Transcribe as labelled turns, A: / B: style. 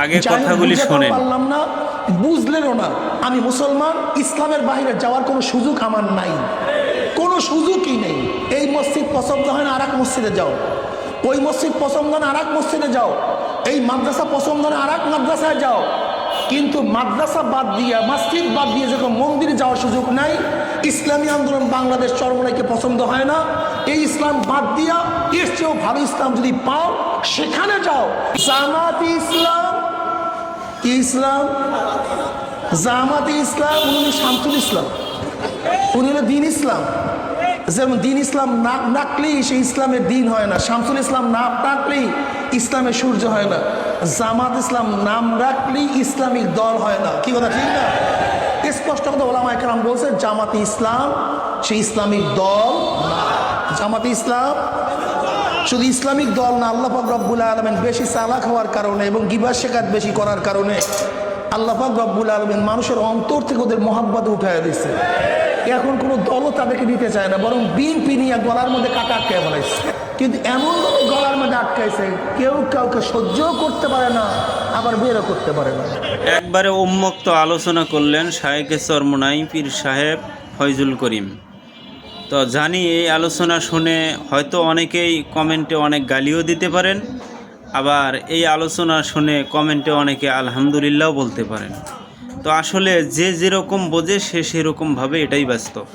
A: আগে কথাগুলি শোনেন।
B: পারলাম না, বুঝলেনও না। আমি মুসলমান, ইসলামের বাইরে যাওয়ার কোনো সুযোগ আমার নাই, কোনো সুযোগই নেই। এই মসজিদ পছন্দ হয় না, আর এক মসজিদে যাও। ওই মসজিদ পছন্দ না, আর এক মসজিদে যাও। এই মাদ্রাসা পছন্দ না, আর এক মাদ্রাসায় যাও। কিন্তু মাদ্রাসা বাদ দিয়ে, মসজিদ বাদ দিয়ে যখন মন্দিরে যাওয়ার সুযোগ নাই, ইসলামী আন্দোলন বাংলাদেশ চরমনাইকে পছন্দ হয় না, এই ইসলাম বাদ দিয়া এর চেয়েও ভালো ইসলাম যদি পাও সেখানে যাও। জামাতে ইসলাম কি ইসলাম? জামাতে ইসলাম উনি শামসুল ইসলাম, উনি হলো দিন ইসলাম। যেমন দিন ইসলাম না ডাকলেই সেই ইসলামের দিন হয় না, শামসুল ইসলাম নাম ডাকলেই ইসলামের সূর্য হয় না, জামাত ইসলাম নাম রাখলেই ইসলামিক দল হয় না। কি কথা ঠিক না? স্পষ্ট কথা ওলামায়ে কেরাম বলছে, জামাতে ইসলাম সেই ইসলামিক দল না। জামাতে ইসলাম শুধু ইসলামিক দল না, আল্লাহ পাক রব্বুল আলামিন বেশি চালাক হওয়ার কারণে এবং গিবত শেখাত বেশি করার কারণে আল্লাহ পাক রব্বুল আলামিন মানুষের অন্তর থেকে ওদের মহাব্বত উঠায় দিচ্ছে। এখন কোনো দলও তাদেরকে দিতে চায় না, বরং বিএনপি নিয়ে গলার মধ্যে কাটা আটকায় বলাইছে। কিন্তু এমনভাবে গলার মধ্যে আটকাইছে, কেউ কাউকে সহ্যও করতে পারে না, আবার বেরও করতে পারে না।
A: একবারে উন্মুক্ত আলোচনা করলেন শায়েখে চরমোনাই পীর সাহেব ফয়জুল করিম। তো জানি এই আলোচনা শুনে হয়তো অনেকেই কমেন্টে অনেক গালিও দিতে পারেন, আবার এই আলোচনা শুনে কমেন্টে অনেকে আলহামদুলিল্লাহ বলতে পারেন। তো আসলে যে যেরকম বোঝে সে সেরকমভাবে, এটাই বাস্তব।